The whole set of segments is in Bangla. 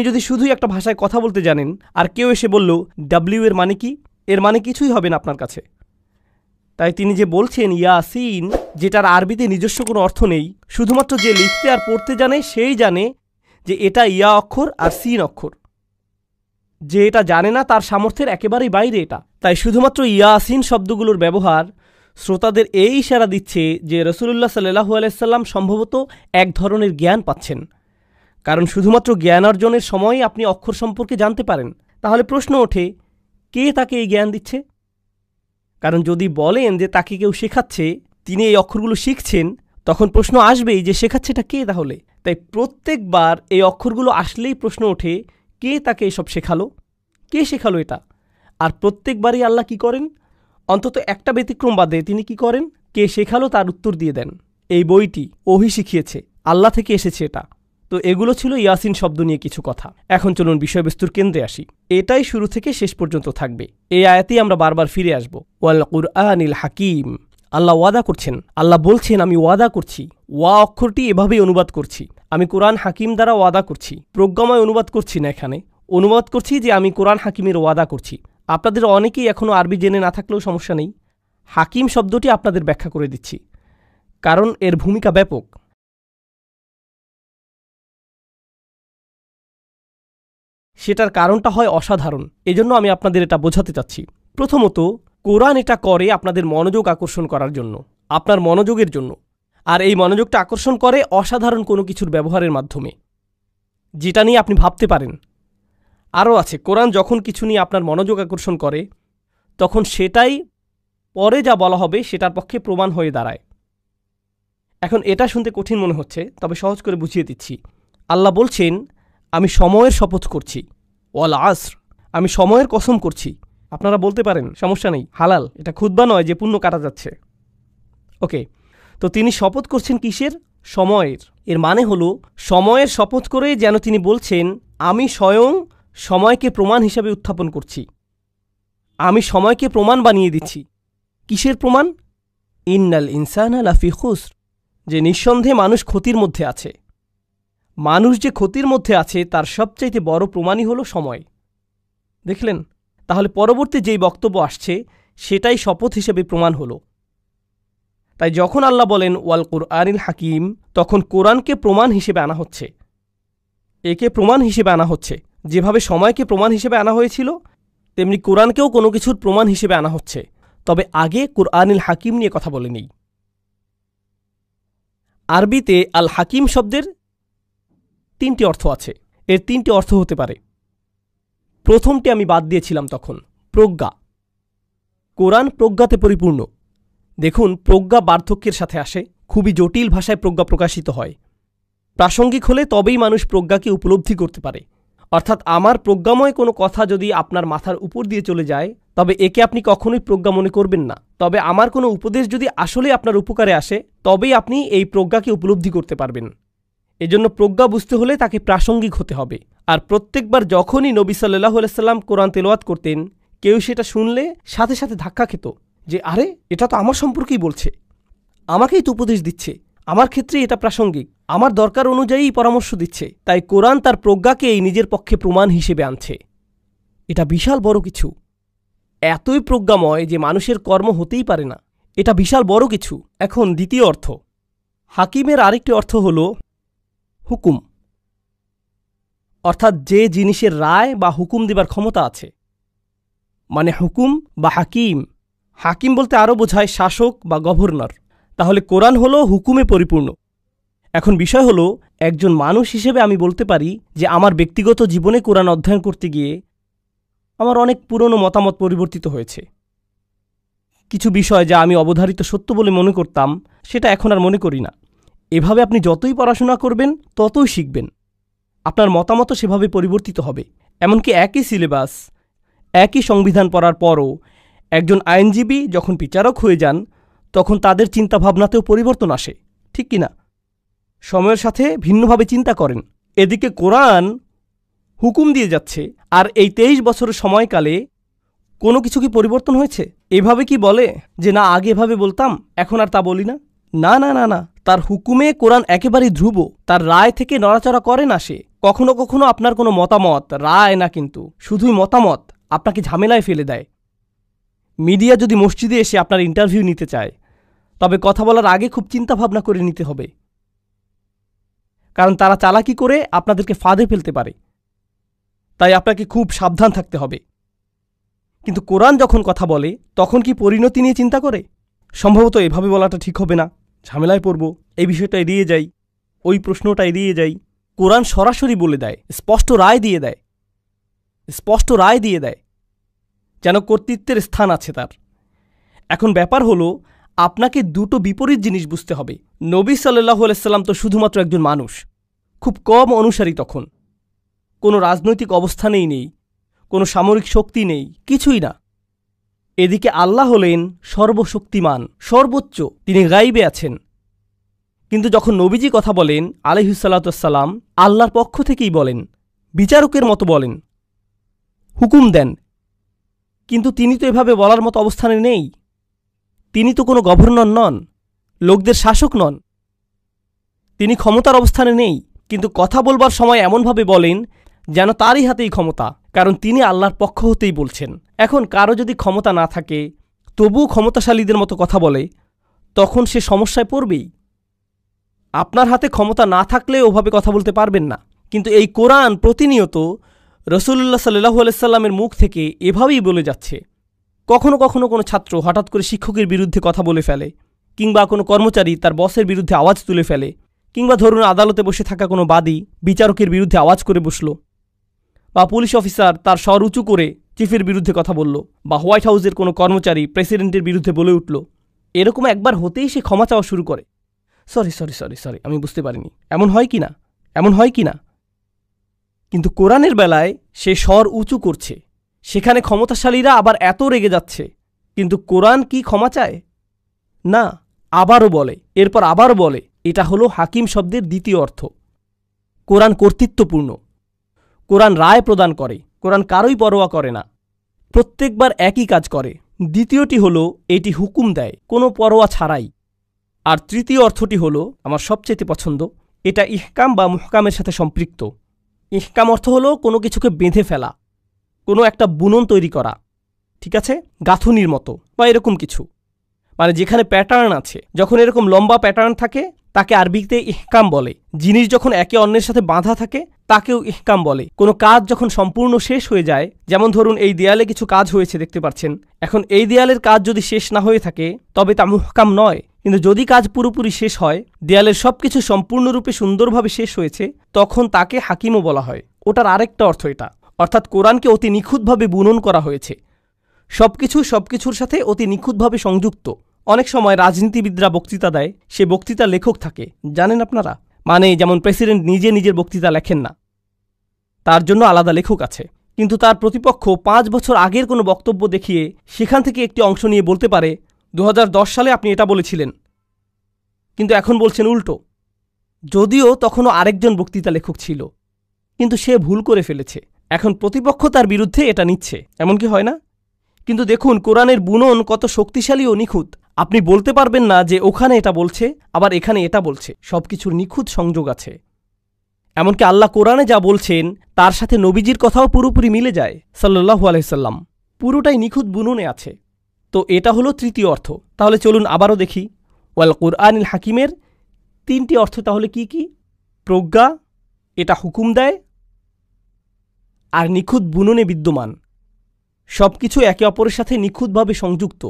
যদি শুধুই একটা ভাষায় কথা বলতে জানেন আর কেউ এসে বলল ডাব্লিউ এর মানে কি, এর মানে কিছুই হবে না আপনার কাছে। তাই তিনি যে বলছেন ইয়াসিন, যেটার আরবিতে নিজস্ব কোনো অর্থ নেই, শুধুমাত্র যে লিখতে আর পড়তে জানে সেই জানে যে এটা ইয়া অক্ষর আর সিন অক্ষর। যে এটা জানে না তার সামর্থ্যের একেবারেই বাইরে এটা। তাই শুধুমাত্র ইয়াসিন শব্দগুলোর ব্যবহার শ্রোতাদের এই ইশারা দিচ্ছে যে রাসূলুল্লাহ সাল্লাল্লাহু আলাইহি সাল্লাম সম্ভবত এক ধরনের জ্ঞান পাচ্ছেন। কারণ শুধুমাত্র জ্ঞান অর্জনের সময়ই আপনি অক্ষর সম্পর্কে জানতে পারেন। তাহলে প্রশ্ন ওঠে, কে তাকে এই জ্ঞান দিচ্ছে? কারণ যদি বলেন যে তাকে কেউ শেখাচ্ছে, তিনি এই অক্ষরগুলো শিখছেন, তখন প্রশ্ন আসবেই যে শেখাচ্ছেটা কে তাহলে। তাই প্রত্যেকবার এই অক্ষরগুলো আসলেই প্রশ্ন ওঠে, কে তাকে এসব শেখালো, কে শেখালো এটা? আর প্রত্যেকবারই আল্লাহ কি করেন? অন্তত একটা ব্যতিক্রম বাদে তিনি কি করেন? কে শেখালো তার উত্তর দিয়ে দেন। এই বইটি ওহী শিখিয়েছে, আল্লাহ থেকে এসেছে এটা। তো এগুলো ছিল ইয়াসিন শব্দ নিয়ে কিছু কথা। এখন চলুন বিষয়বস্তুর কেন্দ্রে আসি। এটাই শুরু থেকে শেষ পর্যন্ত থাকবে। এই আয়াতেই আমরা বারবার ফিরে আসব। ওয়াল কুরআনিল হাকিম, আল্লাহ ওয়াদা করছেন, আল্লাহ বলছেন আমি ওয়াদা করছি, ওয়া অক্ষরটি এভাবেই অনুবাদ করছি, আমি কোরআন হাকিম দ্বারা ওয়াদা করছি। প্রজ্ঞাময় অনুবাদ করছি না, এখানে অনুবাদ করছি যে আমি কোরআন হাকিমের ওয়াদা করছি। আপনাদের অনেকেই এখনও আরবি জেনে না থাকলেও সমস্যা নেই, হাকিম শব্দটি আপনাদের ব্যাখ্যা করে দিচ্ছি, কারণ এর ভূমিকা ব্যাপক। সেটার কারণটা হয় অসাধারণ, এজন্য আমি আপনাদের এটা বোঝাতে চাচ্ছি। প্রথমত, কোরআন এটা করে আপনাদের মনোযোগ আকর্ষণ করার জন্য, আপনার মনোযোগের জন্য। আর এই মনোযোগটা আকর্ষণ করে অসাধারণ কোনো কিছুর ব্যবহারের মাধ্যমে, যেটা নিয়ে আপনি ভাবতে পারেন। আরও আছে, কোরআন যখন কিছু নিয়ে আপনার মনোযোগ আকর্ষণ করে, তখন সেটাই পরে যা বলা হবে সেটার পক্ষে প্রমাণ হয়ে দাঁড়ায়। এখন এটা শুনতে কঠিন মনে হচ্ছে, তবে সহজ করে বুঝিয়ে দিচ্ছি। আল্লাহ বলছেন আমি সময়ের শপথ করছি, ওয়াল আসর, আমি সময়ের কসম করছি। আপনারা বলতে পারেন সমস্যা নেই, হালাল, এটা খুতবা নয় যে পুণ্য কাটা যাচ্ছে। ওকে, তো তিনি শপথ করছেন কিসের? সময়ের। এর মানে হলো সময়ের শপথ করে যেন তিনি বলছেন আমি স্বয়ং সময়কে প্রমাণ হিসাবে উত্থাপন করছি, আমি সময়কে প্রমাণ বানিয়ে দিচ্ছি। কিসের প্রমাণ? ইন্নাল ইনসানা লাফি খুসর, যে নিঃসন্দেহে মানুষ ক্ষতির মধ্যে আছে। মানুষ যে ক্ষতির মধ্যে আছে তার সবচাইতে বড় প্রমাণই হলো সময়। দেখলেন? তাহলে পরবর্তী যেই বক্তব্য আসছে সেটাই শপথ হিসেবে প্রমাণ হলো। তাই যখন আল্লাহ বলেন ওয়াল কুরআনিল হাকিম, তখন কোরআনকে প্রমাণ হিসেবে আনা হচ্ছে, একে প্রমাণ হিসেবে আনা হচ্ছে। যেভাবে সময়কে প্রমাণ হিসেবে আনা হয়েছিল, তেমনি কোরআনকেও কোনো কিছুর প্রমাণ হিসেবে আনা হচ্ছে। তবে আগে কুরআনিল হাকিম নিয়ে কথা বলে নেই। আরবিতে আল হাকিম শব্দের তিনটি অর্থ আছে। এর তিনটি অর্থ হতে পারে। প্রথমটি আমি বাদ দিয়েছিলাম তখন, প্রজ্ঞা। কোরআন প্রজ্ঞাতে পরিপূর্ণ। দেখুন, প্রজ্ঞা বার্ধক্যের সাথে আসে, খুবই জটিল ভাষায় প্রজ্ঞা প্রকাশিত হয়। প্রাসঙ্গিক হলে তবেই মানুষ প্রজ্ঞাকে উপলব্ধি করতে পারে। অর্থাৎ আমার প্রজ্ঞাময় কোনো কথা যদি আপনার মাথার উপর দিয়ে চলে যায়, তবে একে আপনি কখনোই প্রজ্ঞা মনে করবেন না। তবে আমার কোনো উপদেশ যদি আসলে আপনার উপকারে আসে, তবেই আপনি এই প্রজ্ঞাকে উপলব্ধি করতে পারবেন। এজন্য প্রজ্ঞা বুঝতে হলে তাকে প্রাসঙ্গিক হতে হবে। আর প্রত্যেকবার যখনই নবী সাল্লাল্লাহু আলাইহি সাল্লাম কোরআন তেলাওয়াত করতেন, কেউ সেটা শুনলে সাথে সাথে ধাক্কা খেত যে আরে, এটা তো আমার সম্পর্কেই বলছে, আমাকেই তো উপদেশ দিচ্ছে, আমার ক্ষেত্রে এটা প্রাসঙ্গিক, আমার দরকার অনুযায়ী পরামর্শ দিচ্ছে। তাই কোরআন তার প্রজ্ঞাকেই নিজের পক্ষে প্রমাণ হিসেবে আনছে। এটা বিশাল বড় কিছু, এতই প্রজ্ঞাময় যে মানুষের কর্ম হতেই পারে না। এটা বিশাল বড় কিছু। এখন দ্বিতীয় অর্থ, হাকিমের আরেকটি অর্থ হল হুকুম, অর্থাৎ যে জিনিসের রায় বা হুকুম দেবার ক্ষমতা আছে, মানে হুকুম বা হাকিম। হাকিম বলতে আরও বোঝায় শাসক বা গভর্নর। তাহলে কোরআন হলো হুকুমে পরিপূর্ণ। এখন বিষয় হলো, একজন মানুষ হিসেবে আমি বলতে পারি যে আমার ব্যক্তিগত জীবনে কোরআন অধ্যয়ন করতে গিয়ে আমার অনেক পুরনো মতামত পরিবর্তিত হয়েছে। কিছু বিষয় যা আমি অবধারিত সত্য বলে মনে করতাম, সেটা এখন আর মনে করি না। এভাবে আপনি যতই পড়াশোনা করবেন ততই শিখবেন, আপনার মতামত সেভাবে পরিবর্তিত হবে। এমনকি একই সিলেবাস, একই সংবিধান পড়ার পরও একজন আইনজীবী যখন বিচারক হয়ে যান, তখন তাদের চিন্তাভাবনাতেও পরিবর্তন আসে, ঠিক কিনা? সময়ের সাথে ভিন্নভাবে চিন্তা করেন। এদিকে কোরআন হুকুম দিয়ে যাচ্ছে, আর এই 23 বছরের সময়কালে কোনো কিছু কি পরিবর্তন হয়েছে? এভাবে কি বলে যে না, আগে এভাবে বলতাম, এখন আর তা বলি না? না না না না, তার হুকুমে কোরআন একেবারেই ধ্রুব। তার রায় থেকে নড়াচড়া করে না সে, কখনো কখনো আপনার কোনো মতামত রায় না, কিন্তু শুধুই মতামত আপনাকে ঝামেলায় ফেলে দেয়। মিডিয়া যদি মসজিদে এসে আপনার ইন্টারভিউ নিতে চায়, তবে কথা বলার আগে খুব চিন্তাভাবনা করে নিতে হবে, কারণ তারা চালাকি করে আপনাদেরকে ফাঁদে ফেলতে পারে। তাই আপনাকে খুব সাবধান থাকতে হবে। কিন্তু কোরআন যখন কথা বলে তখন কি পরিণতি নিয়ে চিন্তা করে? সম্ভবত এভাবে বলাটা ঠিক হবে না, ঝামেলায় পড়ব, এই বিষয়টা এড়িয়ে যাই, ওই প্রশ্নটা এড়িয়ে যাই। কোরআন সরাসরি বলে দেয়, স্পষ্ট রায় দিয়ে দেয়, স্পষ্ট রায় দিয়ে দেয়, যেন কর্তৃত্বের স্থান আছে তার। এখন ব্যাপার হলো, আপনাকে দুটো বিপরীত জিনিস বুঝতে হবে। নবী সাল্লাল্লাহু আলাইহি সাল্লাম তো শুধুমাত্র একজন মানুষ, খুব কম অনুসারী তখন, কোনো রাজনৈতিক অবস্থানেই নেই, কোনো সামরিক শক্তি নেই, কিছুই না। এদিকে আল্লাহ হলেন সর্বশক্তিমান, সর্বোচ্চ, তিনি গাইবে আছেন। কিন্তু যখন নবীজি কথা বলেন আলাইহিসসালাতুওয়াসসালাম, আল্লাহর পক্ষ থেকেই বলেন, বিচারকের মতো বলেন, হুকুম দেন। কিন্তু তিনি তো এভাবে বলার মতো অবস্থানে নেই। তিনি তো কোনো গভর্নর নন, লোকদের শাসক নন, তিনি ক্ষমতার অবস্থানে নেই। কিন্তু কথা বলবার সময় এমনভাবে বলেন যেন তারই হাতেই ক্ষমতা, কারণ তিনি আল্লাহর পক্ষ হতেই বলছেন। এখন কারো যদি ক্ষমতা না থাকে, তবুও ক্ষমতাশালীদের মতো কথা বলে, তখন সে সমস্যায় পড়বেই। আপনার হাতে ক্ষমতা না থাকলে ওভাবে কথা বলতে পারবেন না। কিন্তু এই কোরআন প্রতিনিয়ত রাসূলুল্লাহ সাল্লাল্লাহু আলাইহি সাল্লামের মুখ থেকে এভাবেই বলে যাচ্ছে। কখনো কখনো কোনো ছাত্র হঠাৎ করে শিক্ষকের বিরুদ্ধে কথা বলে ফেলে, কিংবা কোনো কর্মচারী তার বসের বিরুদ্ধে আওয়াজ তুলে ফেলে, কিংবা ধরুন আদালতে বসে থাকা কোনো বাদী বিচারকের বিরুদ্ধে আওয়াজ করে বসল, বা পুলিশ অফিসার তার স্বর উঁচু করে চিফের বিরুদ্ধে কথা বলল, বা হোয়াইট হাউসের কোনো কর্মচারী প্রেসিডেন্টের বিরুদ্ধে বলে উঠল। এরকম একবার হতেই সে ক্ষমা চাওয়া শুরু করে, সরি সরি সরি সরি আমি বুঝতে পারিনি। এমন হয় কি না? এমন হয় কি না? কিন্তু কোরআনের বেলায় সে স্বর উঁচু করছে, সেখানে ক্ষমতাশালীরা আবার এত রেগে যাচ্ছে, কিন্তু কোরআন কি ক্ষমা চায়? না, আবারও বলে, এরপর আবারও বলে। এটা হলো হাকিম শব্দের দ্বিতীয় অর্থ। কোরআন কর্তৃত্বপূর্ণ, কোরআন রায় প্রদান করে, কোরআন কারোই পরোয়া করে না, প্রত্যেকবার একই কাজ করে। দ্বিতীয়টি হলো এটি হুকুম দেয় কোনো পরোয়া ছাড়াই। আর তৃতীয় অর্থটি হলো আমার সবচেয়ে পছন্দ, এটা ইহকাম বা মুহকামের সাথে সম্পৃক্ত। ইহকাম অর্থ হলো কোনো কিছুকে বেঁধে ফেলা, কোনো একটা বুনন তৈরি করা, ঠিক আছে, গাঁথুনির মতো বা এরকম কিছু, মানে যেখানে প্যাটার্ন আছে। যখন এরকম লম্বা প্যাটার্ন থাকে তাকে আরবিতে ইহকাম বলে। জিনিস যখন একে অন্যের সাথে বাঁধা থাকে তাকেও ইহকাম বলে। কোনো কাজ যখন সম্পূর্ণ শেষ হয়ে যায়, যেমন ধরুন এই দেয়ালে কিছু কাজ হয়েছে দেখতে পাচ্ছেন, এখন এই দেয়ালের কাজ যদি শেষ না হয়ে থাকে তবে তা মুহকাম নয়। কিন্তু যদি কাজ পুরোপুরি শেষ হয়, দেয়ালের সবকিছু সম্পূর্ণরূপে সুন্দরভাবে শেষ হয়েছে, তখন তাকে হাকিমও বলা হয়। ওটার আরেকটা অর্থ এটা, অর্থাৎ কোরআনকে অতি নিখুঁতভাবে বুনন করা হয়েছে, সবকিছুর সাথে অতি নিখুঁতভাবে সংযুক্ত। অনেক সময় রাজনীতিবিদরা বক্তৃতা দেয়, সে বক্তৃতা লেখক থাকে, জানেন আপনারা? মানে যেমন প্রেসিডেন্ট নিজে নিজের বক্তৃতা লেখেন না, তার জন্য আলাদা লেখক আছে। কিন্তু তার প্রতিপক্ষ 5 বছর আগের কোনো বক্তব্য দেখিয়ে সেখান থেকে একটি অংশ নিয়ে বলতে পারে 2010 সালে আপনি এটা বলেছিলেন, কিন্তু এখন বলছেন উল্টো, যদিও তখনও আরেকজন বক্তৃতা লেখক ছিল, কিন্তু সে ভুল করে ফেলেছে। এখন প্রতিপক্ষ তার বিরুদ্ধে এটা নিচ্ছে, এমন কি হয় না? কিন্তু দেখুন কোরআনের বুনন কত শক্তিশালী ও নিখুঁত। আপনি বলতে পারবেন না যে ওখানে এটা বলছে আবার এখানে এটা বলছে, সবকিছুর নিখুঁত সংযোগ আছে। এমনকি আল্লাহ কোরআনে যা বলছেন তার সাথে নবীজির কথাও পুরোপুরি মিলে যায় সাল্লাল্লাহু আলাইহি সাল্লাম, পুরোটাই নিখুঁত বুননে আছে। তো এটা হলো তৃতীয় অর্থ। তাহলে চলুন আবারও দেখি ওয়াল কুরআনিল হাকিমের 3টি অর্থ তাহলে কি কি? প্রজ্ঞা, এটা হুকুম দেয়, আর নিখুঁত বুননে বিদ্যমান। সবকিছু একে অপরের সাথে নিখুঁতভাবে সংযুক্ত,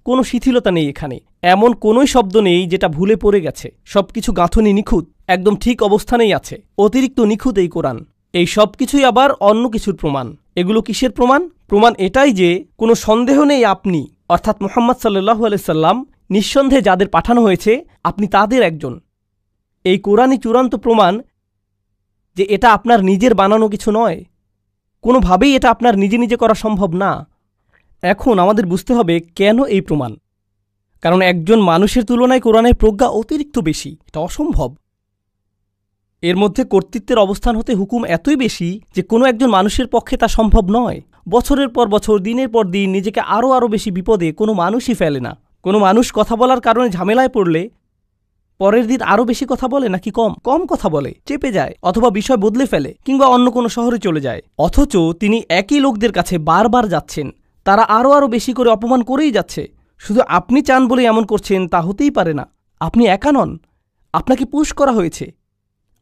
কোনো শিথিলতা নেই এখানে, এমন কোনোই শব্দ নেই যেটা ভুলে পড়ে গেছে। সবকিছু গাঁথনি নিখুঁত, একদম ঠিক অবস্থানেই আছে, অতিরিক্ত নিখুঁত এই কোরআন। এই সব কিছুই আবার অন্য কিছুর প্রমাণ। এগুলো কিসের প্রমাণ? প্রমাণ এটাই যে কোনো সন্দেহ নেই আপনি, অর্থাৎ মুহাম্মদ সাল্লাল্লাহু আলাইহি সাল্লাম, নিঃসন্দেহে যাদের পাঠানো হয়েছে আপনি তাদের একজন। এই কোরআনই চূড়ান্ত প্রমাণ যে এটা আপনার নিজের বানানো কিছু নয়, কোনোভাবেই এটা আপনার নিজে নিজে করা সম্ভব না। এখন আমাদের বুঝতে হবে কেন এই প্রমাণ। কারণ একজন মানুষের তুলনায় কোরআনের প্রজ্ঞা অতিরিক্ত বেশি, এটা অসম্ভব। এর মধ্যে কর্তৃত্বের অবস্থান হতে হুকুম এতই বেশি যে কোনো একজন মানুষের পক্ষে তা সম্ভব নয়। বছরের পর বছর, দিনের পর দিন নিজেকে আরও বেশি বিপদে কোনো মানুষই ফেলে না। কোনো মানুষ কথা বলার কারণে ঝামেলায় পড়লে পরের দিন আরও বেশি কথা বলে নাকি কম কম কথা বলে, চেপে যায়, অথবা বিষয় বদলে ফেলে, কিংবা অন্য কোনো শহরে চলে যায়। অথচ তিনি একই লোকদের কাছে বারবার যাচ্ছেন, তারা আরও বেশি করে অপমান করেই যাচ্ছে। শুধু আপনি চান বলে এমন করছেন তা হতেই পারে না। আপনি একা নন, আপনাকে পুশ করা হয়েছে,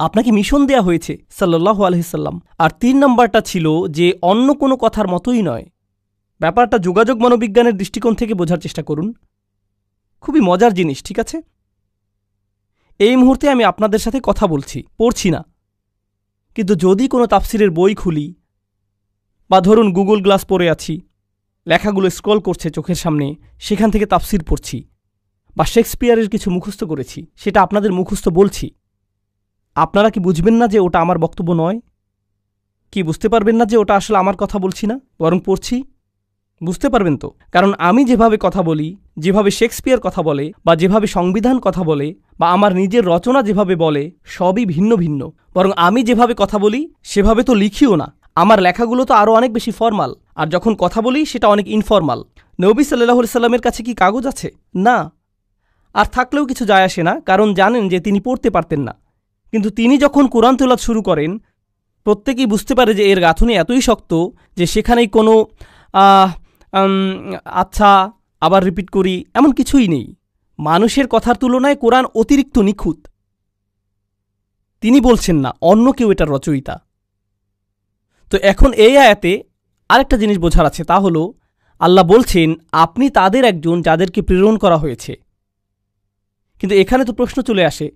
আপনাকে মিশন দেয়া হয়েছে সাল্লাল্লাহু আলাইহি সাল্লাম। আর 3 নম্বরটা ছিল যে অন্য কোনো কথার মতোই নয়। ব্যাপারটা যোগাযোগ মনোবিজ্ঞানের দৃষ্টিকোণ থেকে বোঝার চেষ্টা করুন। খুবই মজার জিনিস, ঠিক আছে? এই মুহূর্তে আমি আপনাদের সাথে কথা বলছি, পড়ছি না। কিন্তু যদি কোনো তাফসিরের বই খুলি, বা ধরুন গুগল গ্লাস পরে আছি, লেখাগুলো স্ক্রল করছে চোখের সামনে, সেখান থেকে তাফসির পড়ছি, বা শেক্সপিয়ারের কিছু মুখস্থ করেছি, সেটা আপনাদের মুখস্থ বলছি, আপনারা কি বুঝবেন না যে ওটা আমার বক্তব্য নয়? কি বুঝতে পারবেন না যে ওটা আসলে আমার কথা বলছি না, বরং পড়ছি? বুঝতে পারবেন তো, কারণ আমি যেভাবে কথা বলি, যেভাবে শেক্সপিয়ার কথা বলে, বা যেভাবে সংবিধান কথা বলে, বা আমার নিজের রচনা যেভাবে বলে, সবই ভিন্ন ভিন্ন। বরং আমি যেভাবে কথা বলি সেভাবে তো লিখিও না। আমার লেখাগুলো তো আরও অনেক বেশি ফর্মাল, আর যখন কথা বলি সেটা অনেক ইনফর্মাল। নবী সাল্লাল্লাহু আলাইহি সাল্লামের কাছে কি কাগজ আছে? না। আর থাকলেও কিছু যায় আসে না, কারণ জানেন যে তিনি পড়তে পারতেন না। কিন্তু তিনি যখন কোরআন তেলাওয়াত শুরু করেন, প্রত্যেকেই বুঝতে পারে যে এর গাঁথুনি এতই শক্ত যে সেখানেই কোনো আচ্ছা, আবার রিপিট করি, এমন কিছুই নেই। মানুষের কথার তুলনায় কোরআন অতিরিক্ত নিখুঁত। তিনি বলছেন না, অন্য কেউ এটার রচয়িতা। তো এখন এই আয়াতে আরেকটা জিনিস বোঝার আছে, তা হলো আল্লাহ বলছেন আপনি তাদের একজন যাদেরকে প্রেরণ করা হয়েছে। কিন্তু এখানে তো প্রশ্ন চলে আসে,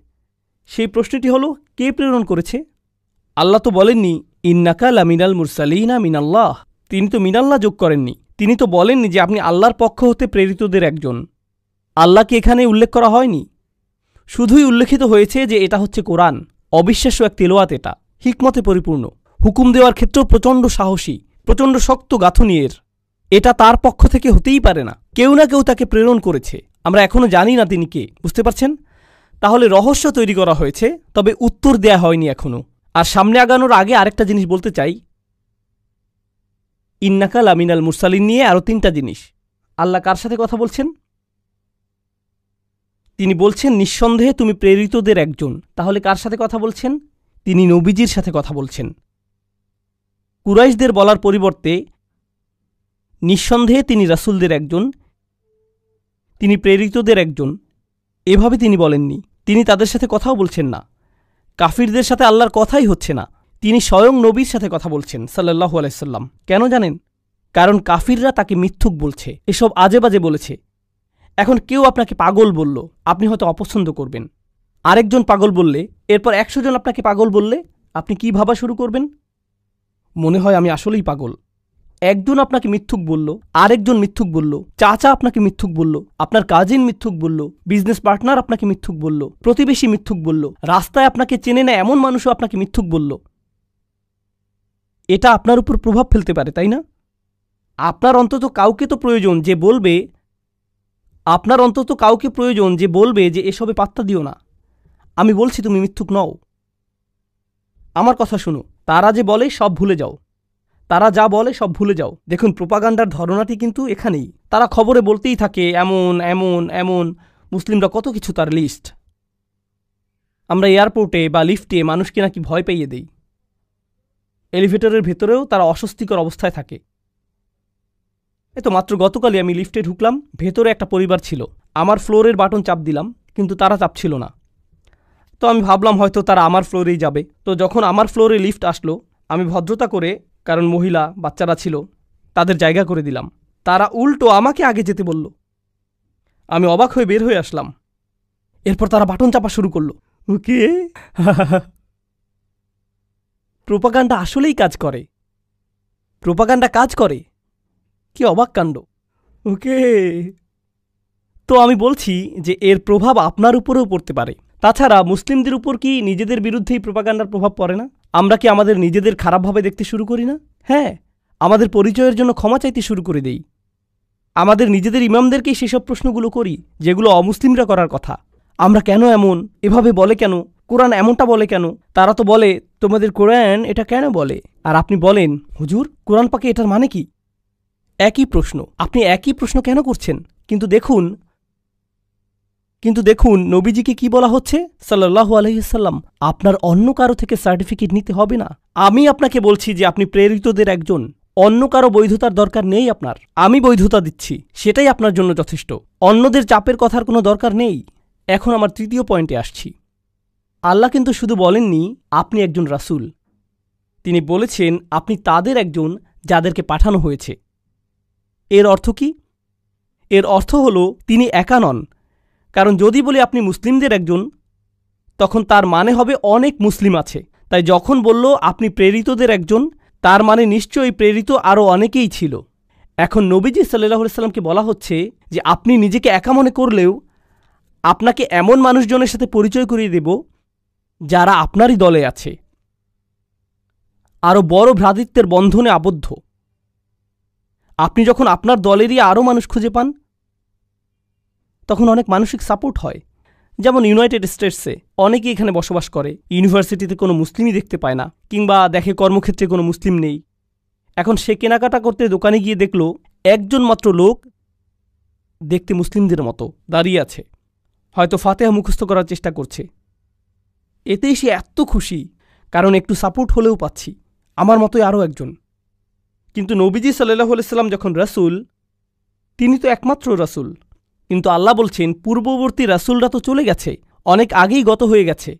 সেই প্রশ্নটি হলো কে প্রেরণ করেছে? আল্লাহ তো বলেননি ইন্নাকা লামিনাল মুরসালিনা মিনাল্লাহ। তিনি তো মিনাল্লাহ যোগ করেননি। তিনি তো বলেননি যে আপনি আল্লাহর পক্ষ হতে প্রেরিতদের একজন। আল্লাহকে এখানে উল্লেখ করা হয়নি, শুধুই উল্লেখিত হয়েছে যে এটা হচ্ছে কোরআন, অবিশ্বাস্য এক তেলাওয়াত, এটা হিকমতে পরিপূর্ণ, হুকুম দেওয়ার ক্ষেত্রেও প্রচণ্ড সাহসী, প্রচণ্ড শক্ত গাঁথুনি এর। এটা তার পক্ষ থেকে হতেই পারে না, কেউ না কেউ তাকে প্রেরণ করেছে। আমরা এখনও জানি না তিনি কে, বুঝতে পারছেন? তাহলে রহস্য তৈরি করা হয়েছে, তবে উত্তর দেয়া হয়নি এখনও। আর সামনে আগানোর আগে আরেকটা জিনিস বলতে চাই, ইন্নাকা লামিনাল মুরসালিন নিয়ে আরও 3টা জিনিস। আল্লাহ কার সাথে কথা বলছেন? তিনি বলছেন নিঃসন্দেহে তুমি প্রেরিতদের একজন। তাহলে কার সাথে কথা বলছেন? তিনি নবীজির সাথে কথা বলছেন। কুরাইশদের বলার পরিবর্তে নিঃসন্দেহে তিনি রাসূলদের একজন, তিনি প্রেরিতদের একজন, এভাবে তিনি বলেননি। তিনি তাদের সাথে কথাও বলছেন না, কাফিরদের সাথে আল্লাহর কথাই হচ্ছে না। তিনি স্বয়ং নবীর সাথে কথা বলছেন সাল্লাল্লাহু আলাইহি সাল্লাম। কেন জানেন? কারণ কাফিররা তাকে মিথ্যুক বলছে, এসব আজে বাজে বলেছে। এখন কেউ আপনাকে পাগল বলল, আপনি হয়তো অপছন্দ করবেন। আরেকজন পাগল বললে, এরপর 100 জন আপনাকে পাগল বললে, আপনি কি ভাবা শুরু করবেন? মনে হয় আমি আসলেই পাগল। একজন আপনাকে মিথ্যুক বলল, আরেকজন মিথ্যুক বলল, চাচা আপনাকে মিথ্যুক বলল, আপনার কাজিন মিথ্যুক বলল, বিজনেস পার্টনার আপনাকে মিথ্যুক বলল, প্রতিবেশী মিথ্যুক বলল, রাস্তায় আপনাকে চেনে না এমন মানুষও আপনাকে মিথ্যুক বলল। এটা আপনার উপর প্রভাব ফেলতে পারে, তাই না? আপনার অন্তত কাউকে তো প্রয়োজন যে বলবে, আপনার অন্তত কাউকে প্রয়োজন যে বলবে যে এসবে পাত্তা দিও না, আমি বলছি তুমি মিথ্যুক নও। আমার কথা শুনো, তারা যে বলে সব ভুলে যাও, তারা যা বলে সব ভুলে যাও। দেখুন, প্রোপাগান্ডার ধরনাটি কিন্তু এখানেই। তারা খবরে বলতেই থাকে এমন এমন এমন, মুসলিমরা কত কিছু, তার লিস্ট। আমরা এয়ারপোর্টে বা লিফটে মানুষকে নাকি ভয় পাইয়ে দেই, এলিভেটরের ভেতরেও তারা অস্বস্তিকর অবস্থায় থাকে। তো মাত্র গতকালই আমি লিফটে ঢুকলাম, ভেতরে একটা পরিবার ছিল। আমার ফ্লোরের বাটন চাপ দিলাম, কিন্তু তারা চাপছিল না। তো আমি ভাবলাম হয়তো তারা আমার ফ্লোরেই যাবে। তো যখন আমার ফ্লোরে লিফট আসলো, আমি ভদ্রতা করে, কারণ মহিলা বাচ্চারা ছিল, তাদের জায়গা করে দিলাম। তারা উল্টো আমাকে আগে যেতে বলল। আমি অবাক হয়ে বের হয়ে আসলাম। এরপর তারা বাটন চাপা শুরু করলো। ওকে, প্রোপাগান্ডা আসলেই কাজ করে, প্রোপাগান্ডা কাজ করে। কি অবাক কাণ্ড! ওকে, তো আমি বলছি যে এর প্রভাব আপনার উপরেও পড়তে পারে। তাছাড়া মুসলিমদের উপর কি নিজেদের বিরুদ্ধেই প্রোপাগান্ডার প্রভাব পড়ে না? আমরা কি আমাদের নিজেদের খারাপভাবে দেখতে শুরু করি না? হ্যাঁ, আমাদের পরিচয়ের জন্য ক্ষমা চাইতে শুরু করে দেই। আমাদের নিজেদের ইমামদেরকেই সেসব প্রশ্নগুলো করি যেগুলো অমুসলিমরা করার কথা। আমরা কেন এমন, এভাবে বলে কেন, কোরআন এমনটা বলে কেন? তারা তো বলে তোমাদের কোরআন এটা কেন বলে, আর আপনি বলেন হুজুর কোরআন পাকে এটার মানে কি? একই প্রশ্ন, আপনি একই প্রশ্ন কেন করছেন? কিন্তু দেখুন, কিন্তু দেখুন নবীজিকে কি বলা হচ্ছে সাল্লাল্লাহু আলাইহি ওয়াসাল্লাম, আপনার অন্য কারো থেকে সার্টিফিকেট নিতে হবে না। আমি আপনাকে বলছি যে আপনি প্রেরিতদের একজন, অন্য কারো বৈধতার দরকার নেই আপনার। আমি বৈধতা দিচ্ছি, সেটাই আপনার জন্য যথেষ্ট। অন্যদের চাপের কথার কোনো দরকার নেই। এখন আমার তৃতীয় পয়েন্টে আসছি। আল্লাহ কিন্তু শুধু বলেননি আপনি একজন রাসূল, তিনি বলেছেন আপনি তাদের একজন যাদেরকে পাঠানো হয়েছে। এর অর্থ কি? এর অর্থ হল তিনি একা নন। কারণ যদি বলি আপনি মুসলিমদের একজন, তখন তার মানে হবে অনেক মুসলিম আছে। তাই যখন বলল আপনি প্রেরিতদের একজন, তার মানে নিশ্চয়ই প্রেরিত আরও অনেকেই ছিল। এখন নবীজি সাল্লাল্লাহু আলাইহি ওয়াসাল্লামকে বলা হচ্ছে যে আপনি নিজেকে একা মনে করলেও আপনাকে এমন মানুষজনের সাথে পরিচয় করিয়ে দেব যারা আপনারই দলে আছে, আরও বড় ভ্রাতৃত্বের বন্ধনে আবদ্ধ। আপনি যখন আপনার দলেরই আরও মানুষ খুঁজে পান, তখন অনেক মানসিক সাপোর্ট হয়। যেমন ইউনাইটেড স্টেটসে অনেকেই এখানে বসবাস করে, ইউনিভার্সিটিতে কোনো মুসলিমই দেখতে পায় না, কিংবা দেখে কর্মক্ষেত্রে কোনো মুসলিম নেই। এখন সে কেনাকাটা করতে দোকানে গিয়ে দেখল একজন মাত্র লোক দেখতে মুসলিমদের মতো দাঁড়িয়ে আছে, হয়তো ফাতিহা মুখস্থ করার চেষ্টা করছে। এতেই সে এত খুশি, কারণ একটু সাপোর্ট হলেও পাচ্ছি, আমার মতোই আরও একজন। কিন্তু নবীজি সাল্লাল্লাহু আলাইহি ওয়াসাল্লাম যখন রাসূল, তিনি তো একমাত্র রাসূল। কিন্তু আল্লাহ বলছেন পূর্ববর্তী রাসূলরা তো চলে গেছে, অনেক আগেই গত হয়ে গেছে,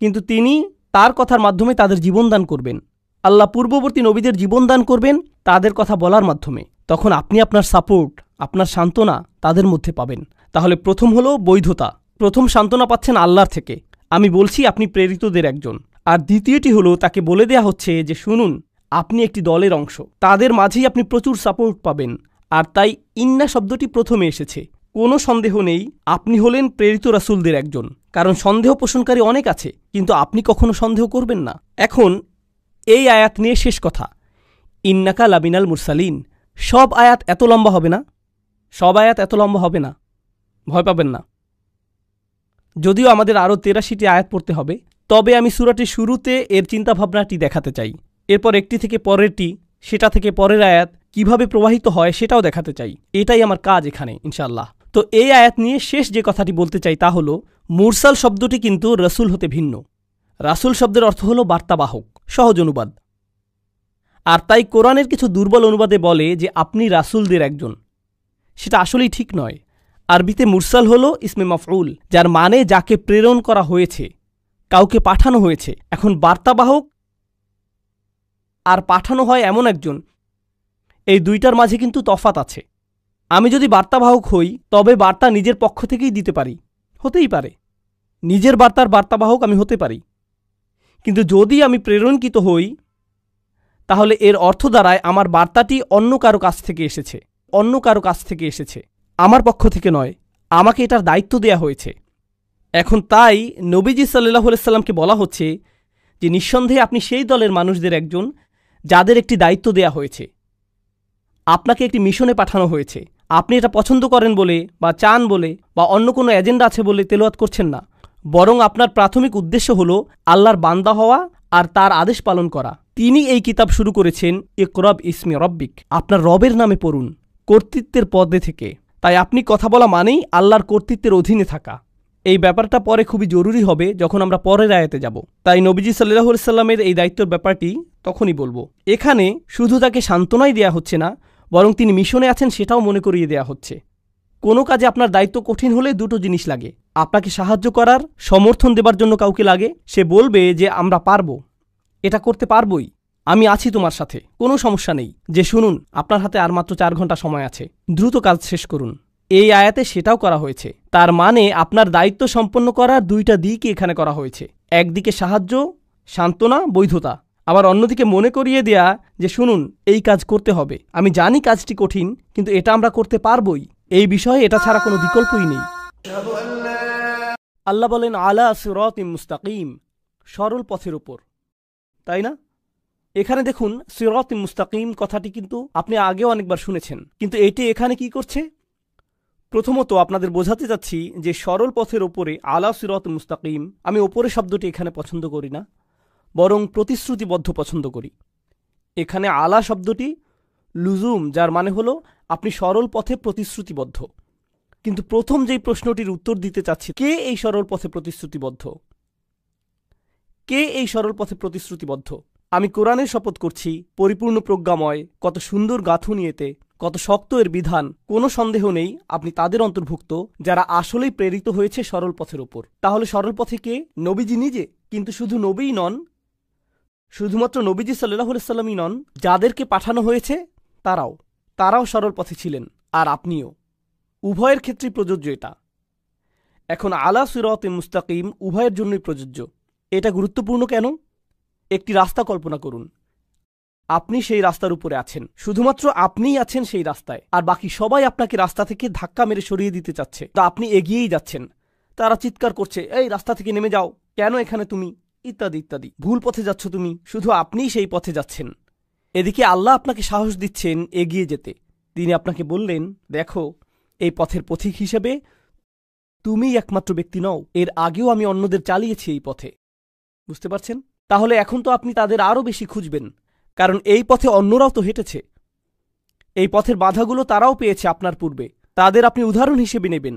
কিন্তু তিনি তার কথার মাধ্যমে তাদের জীবনদান করবেন। আল্লাহ পূর্ববর্তী নবীদের জীবনদান করবেন তাদের কথা বলার মাধ্যমে। তখন আপনি আপনার সাপোর্ট, আপনার সান্ত্বনা তাদের মধ্যে পাবেন। তাহলে প্রথম হলো বৈধতা, প্রথম সান্ত্বনা পাচ্ছেন আল্লাহর থেকে, আমি বলছি আপনি প্রেরিতদের একজন। আর দ্বিতীয়টি হলো তাকে বলে দেয়া হচ্ছে যে শুনুন, আপনি একটি দলের অংশ, তাদের মাঝেই আপনি প্রচুর সাপোর্ট পাবেন। আর তাই ইন্না শব্দটি প্রথমে এসেছে। কোনো সন্দেহ নেই আপনি হলেন প্রেরিত রাসূলদের একজন, কারণ সন্দেহ পোষণকারী অনেক আছে, কিন্তু আপনি কখনো সন্দেহ করবেন না। এখন এই আয়াত নিয়ে শেষ কথা, ইন্নাকা লামিনাল মুরসালিন। সব আয়াত এত লম্বা হবে না, সব আয়াত এত লম্বা হবে না, ভয় পাবেন না। যদিও আমাদের আরও ৮৩টি আয়াত পড়তে হবে, তবে আমি সূরাটির শুরুতে এর চিন্তাভাবনাটি দেখাতে চাই। এরপর একটি থেকে পরেরটি, সেটা থেকে পরের আয়াত কিভাবে প্রবাহিত হয় সেটাও দেখাতে চাই। এটাই আমার কাজ এখানে ইনশাআল্লাহ। তো এই আয়াত নিয়ে শেষ যে কথাটি বলতে চাই তা হলো, মুরসাল শব্দটি কিন্তু রসুল হতে ভিন্ন। রাসূল শব্দের অর্থ হলো বার্তাবাহক, সহজ অনুবাদ। আর তাই কোরআনের কিছু দুর্বল অনুবাদে বলে যে আপনি রাসূলদের একজন, সেটা আসলেই ঠিক নয়। আরবিতে মুরসাল হলো ইসমে মাফউল, যার মানে যাকে প্রেরণ করা হয়েছে, কাউকে পাঠানো হয়েছে। এখন বার্তাবাহক আর পাঠানো হয় এমন একজন, এই দুইটার মাঝে কিন্তু তফাত আছে। আমি যদি বার্তাবাহক হই তবে বার্তা নিজের পক্ষ থেকেই দিতে পারি, হতেই পারে নিজের বার্তার বার্তাবাহক আমি হতে পারি। কিন্তু যদি আমি প্রেরণকৃত হই, তাহলে এর অর্থ দাঁড়ায় আমার বার্তাটি অন্য কারো কাছ থেকে এসেছে, অন্য কারো কাছ থেকে এসেছে, আমার পক্ষ থেকে নয়, আমাকে এটার দায়িত্ব দেয়া হয়েছে। এখন তাই নবীজি সাল্লাল্লাহু আলাইহি ওয়াসাল্লামকে বলা হচ্ছে যে নিঃসন্দেহে আপনি সেই দলের মানুষদের একজন যাদের একটি দায়িত্ব দেয়া হয়েছে, আপনাকে একটি মিশনে পাঠানো হয়েছে। আপনি এটা পছন্দ করেন বলে বা চান বলে বা অন্য কোনো এজেন্ডা আছে বলে তেলাওয়াত করছেন না, বরং আপনার প্রাথমিক উদ্দেশ্য হলো আল্লাহর বান্দা হওয়া আর তার আদেশ পালন করা। তিনি এই কিতাব শুরু করেছেন ইকরা বিসমি রব্বিক, আপনার রবের নামে পড়ুন, কর্তৃত্বের পদে থেকে। তাই আপনি কথা বলা মানেই আল্লাহর কর্তৃত্বের অধীনে থাকা। এই ব্যাপারটা পরে খুবই জরুরি হবে যখন আমরা পরের আয়াতে যাব। তাই নবীজি সাল্লাল্লাহু আলাইহি ওয়াসাল্লামের এই দায়িত্বের ব্যাপারটি তখনই বলবো। এখানে শুধু তাকে সান্ত্বনাই দেয়া হচ্ছে না, বরং তিনি মিশনে আছেন সেটাও মনে করিয়ে দেয়া হচ্ছে। কোনো কাজে আপনার দায়িত্ব কঠিন হলে দুটো জিনিস লাগে, আপনাকে সাহায্য করার, সমর্থন দেবার জন্য কাউকে লাগে। সে বলবে যে আমরা পারবো, এটা করতে পারবই, আমি আছি তোমার সাথে, কোনো সমস্যা নেই। যে শুনুন, আপনার হাতে আর মাত্র 4 ঘন্টা সময় আছে, দ্রুত কাজ শেষ করুন। এই আয়াতে সেটাও করা হয়েছে। তার মানে আপনার দায়িত্ব সম্পন্ন করার দুইটা দিকই এখানে করা হয়েছে। একদিকে সাহায্য, সান্ত্বনা, বৈধতা, আবার অন্যদিকে মনে করিয়ে দেয়া যে শুনুন, এই কাজ করতে হবে, আমি জানি কাজটি কঠিন, কিন্তু এটা আমরা করতে পারবই, এই বিষয়ে এটা ছাড়া কোনো বিকল্পই নেই। আল্লাহ বলেন আলা সিরাতিম মুস্তাকিম, সরল পথের উপর, তাই না? এখানে দেখুন সিরাতিম মুস্তাকিম কথাটি কিন্তু আপনি আগেও অনেকবার শুনেছেন, কিন্তু এটি এখানে কি করছে? প্রথমত আপনাদের বোঝাতে চাচ্ছি যে সরল পথের ওপরে, আলা সিরাত মুস্তাকিম, আমি ওপরে শব্দটি এখানে পছন্দ করি না, বরং প্রতিশ্রুতিবদ্ধ পছন্দ করি। এখানে আলা শব্দটি লুজুম, যার মানে হলো আপনি সরল পথে প্রতিশ্রুতিবদ্ধ। কিন্তু প্রথম যেই প্রশ্নটির উত্তর দিতে চাচ্ছি, কে এই সরল পথে প্রতিশ্রুতিবদ্ধ? কে এই সরল পথে প্রতিশ্রুতিবদ্ধ? আমি কোরআনের শপথ করছি, পরিপূর্ণ প্রজ্ঞাময়, কত সুন্দর গাঁথুনি এতে, কত শক্ত এর বিধান। কোনো সন্দেহ নেই আপনি তাদের অন্তর্ভুক্ত যারা আসলেই প্রেরিত হয়েছে সরল পথের ওপর। তাহলে সরল পথে কে? নবীজি নিজে। কিন্তু শুধু নবীই নন, শুধুমাত্র নবীজি সাল্লাল্লাহু আলাইহি সাল্লামই নন, যাদেরকে পাঠানো হয়েছে তারাও সরল পথে ছিলেন, আর আপনিও। উভয়ের ক্ষেত্রেই প্রযোজ্য এটা। এখন আলা সিরাতে মুস্তাকিম উভয়ের জন্যই প্রযোজ্য। এটা গুরুত্বপূর্ণ কেন? একটি রাস্তা কল্পনা করুন, আপনি সেই রাস্তার উপরে আছেন, শুধুমাত্র আপনিই আছেন সেই রাস্তায়, আর বাকি সবাই আপনাকে রাস্তা থেকে ধাক্কা মেরে সরিয়ে দিতে চাচ্ছে। তা আপনি এগিয়েই যাচ্ছেন, তারা চিৎকার করছে, এই রাস্তা থেকে নেমে যাও, কেন এখানে তুমি, ইত্যাদি ইত্যাদি। ভুল পথে যাচ্ছ তুমি, শুধু আপনিই সেই পথে যাচ্ছেন। এদিকে আল্লাহ আপনাকে সাহস দিচ্ছেন এগিয়ে যেতে। তিনি আপনাকে বললেন, দেখো, এই পথের পথিক হিসেবে তুমিই একমাত্র ব্যক্তি নও, এর আগেও আমি অন্যদের চালিয়েছি এই পথে। বুঝতে পারছেন? তাহলে এখন তো আপনি তাদের আরও বেশি খুঁজবেন, কারণ এই পথে অন্যরাও তো হেঁটেছে। এই পথের বাধাগুলো তারাও পেয়েছে আপনার পূর্বে, তাদের আপনি উদাহরণ হিসেবে নেবেন,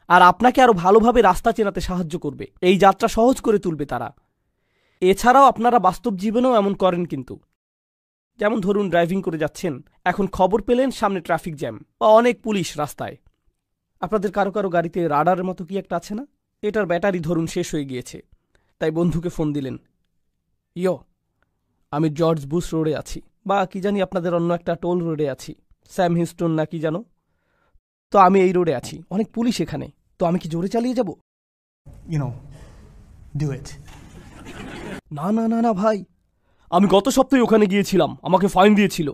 আর আপনাকে আরও ভালোভাবে রাস্তা চেনাতে সাহায্য করবে, এই যাত্রা সহজ করে তুলবে তারা। এছাড়াও আপনারা বাস্তব জীবনেও এমন করেন কিন্তু। যেমন ধরুন, ড্রাইভিং করে যাচ্ছেন, এখন খবর পেলেন সামনে ট্রাফিক জ্যাম বা অনেক পুলিশ রাস্তায়। আপনাদের কারো কারো গাড়িতে রাডারের মতো কি একটা আছে না? এটার ব্যাটারি ধরুন শেষ হয়ে গিয়েছে, তাই বন্ধুকে ফোন দিলেন, ইয়ো, আমি জর্জ বুশ রোডে আছি, বা কি জানি আপনাদের অন্য একটা টোল রোডে আছি, স্যাম হিস্টন না কি জানো, তো আমি এই রোডে আছি, অনেক পুলিশ এখানে, তো আমি কি জোরে চালিয়ে যাব? না না না না ভাই, আমি গত সপ্তাহে ওখানে গিয়েছিলাম, আমাকে ফাইন দিয়েছিল।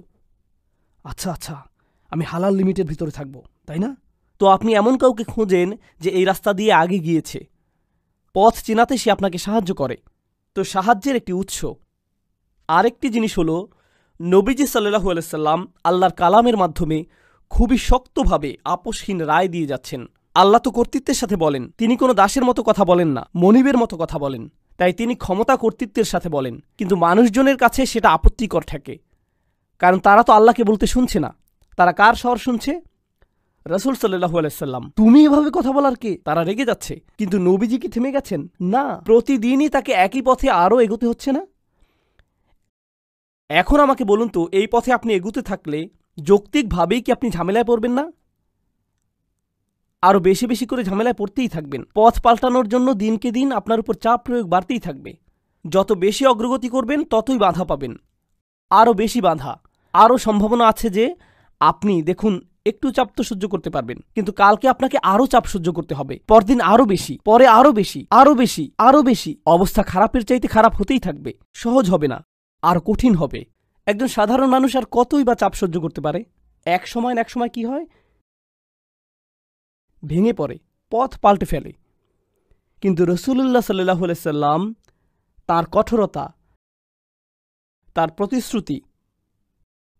আচ্ছা আচ্ছা, আমি হালাল লিমিটের ভিতরে থাকবো, তাই না? তো আপনি এমন কাউকে খোঁজেন যে এই রাস্তা দিয়ে আগে গিয়েছে, পথ চেনাতে সে আপনাকে সাহায্য করে। তো সাহায্যের একটি উৎস। আরেকটি জিনিস হলো, নবীজি সাল্লাল্লাহু আলাইহি সাল্লাম আল্লাহর কালামের মাধ্যমে খুবই শক্তভাবে আপোষহীন রায় দিয়ে যাচ্ছেন। আল্লাহ তো কর্তৃত্বের সাথে বলেন, তিনি কোনো দাসের মতো কথা বলেন না, মনিবের মতো কথা বলেন। তাই তিনি ক্ষমতা কর্তৃত্বের সাথে বলেন, কিন্তু মানুষজনের কাছে সেটা আপত্তিকর থাকে, কারণ তারা তো আল্লাহকে বলতে শুনছে না। তারা কার স্বর শুনছে? রাসূল সাল্লাল্লাহু আলাইহি সাল্লাম। তুমি এভাবে কথা বলার কে? তারা রেগে যাচ্ছে। কিন্তু নবীজি কি থেমে গেছেন? না, প্রতিদিনই তাকে একই পথে আরও এগোতে হচ্ছে না? এখন আমাকে বলুন তো, এই পথে আপনি এগুতে থাকলে যৌক্তিকভাবেই কি আপনি ঝামেলায় পড়বেন না? আরও বেশি বেশি করে ঝামেলায় পড়তেই থাকবেন। পথ পাল্টানোর জন্য দিনকে দিন আপনার উপর চাপ প্রয়োগ বাড়তেই থাকবে। যত বেশি অগ্রগতি করবেন ততই বাধা পাবেন, আরও বেশি বাধা। আরও সম্ভাবনা আছে যে আপনি দেখুন একটু চাপ তো সহ্য করতে পারবেন, কিন্তু কালকে আপনাকে আরও চাপ সহ্য করতে হবে, পরদিন আরও বেশি, পরে আরও বেশি, আরও বেশি, আরও বেশি। অবস্থা খারাপের চাইতে খারাপ হতেই থাকবে, সহজ হবে না, আর কঠিন হবে। একজন সাধারণ মানুষ আর কতই বা চাপ সহ্য করতে পারে? এক সময় কি হয়? ভেঙে পড়ে, পথ পাল্টে ফেলে। কিন্তু রাসূলুল্লাহ সাল্লাল্লাহু আলাইহি সাল্লাম, তার কঠোরতা, তার প্রতিশ্রুতি,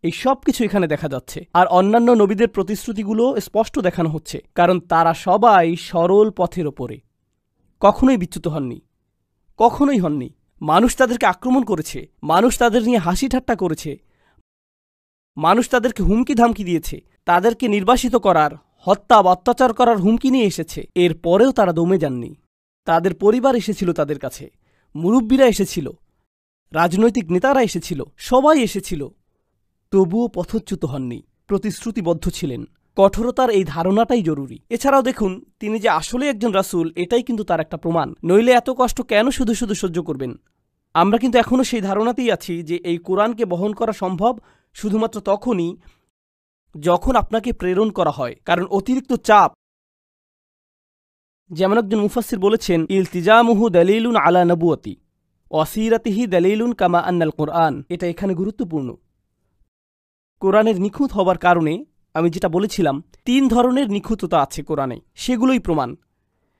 এই সব কিছু এখানে দেখা যাচ্ছে। আর অন্যান্য নবীদের প্রতিশ্রুতিগুলো স্পষ্ট দেখানো হচ্ছে, কারণ তারা সবাই সরল পথের ওপরে, কখনোই বিচ্যুত হননি, কখনোই হননি। মানুষ তাদেরকে আক্রমণ করেছে, মানুষ তাদের নিয়ে হাসি ঠাট্টা করেছে, মানুষ তাদেরকে হুমকি ধামকি দিয়েছে, তাদেরকে নির্বাসিত করার, হত্যা বা অত্যাচার করার হুমকি নিয়ে এসেছে। এর পরেও তারা দমে যাননি। তাদের পরিবার এসেছিল তাদের কাছে, মুরব্বীরা এসেছিল, রাজনৈতিক নেতারা এসেছিল, সবাই এসেছিল, তবুও পথচ্যুত হননি, প্রতিশ্রুতিবদ্ধ ছিলেন। কঠোরতার এই ধারণাটাই জরুরি। এছাড়াও দেখুন, তিনি যে আসলে একজন রাসূল, এটাই কিন্তু তার একটা প্রমাণ। নইলে এত কষ্ট কেন শুধু শুধু সহ্য করবেন? আমরা কিন্তু এখনও সেই ধারণাতেই আছি যে এই কোরআনকে বহন করা সম্ভব শুধুমাত্র তখনই যখন আপনাকে প্রেরণ করা হয়, কারণ অতিরিক্ত চাপ, যেমন একজন মুফাসসির বলেছেন, ইলতিজামুহু দালিলুন আলা নবুয়তি ওয়াসিরাতিহি দালিলুন কামা আন্নাল কোরআন। এটা এখানে গুরুত্বপূর্ণ। কোরআনের নিখুঁত হবার কারণে, আমি যেটা বলেছিলাম, 3 ধরনের নিখুঁততা আছে কোরআনে, সেগুলোই প্রমাণ।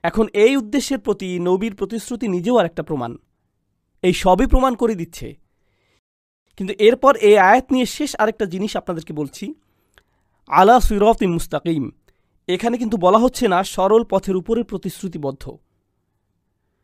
এখন এই উদ্দেশ্যের প্রতি নবীর প্রতিশ্রুতি নিজেও আরেকটা প্রমাণ। এই সবই প্রমাণ করে দিচ্ছে। কিন্তু এরপর এই আয়াত নিয়ে শেষ আরেকটা জিনিস আপনাদেরকে বলছি, আলা সিরাতিন মুস্তাকিম। এখানে কিন্তু বলা হচ্ছে না সরল পথের উপরে প্রতিশ্রুতিবদ্ধ,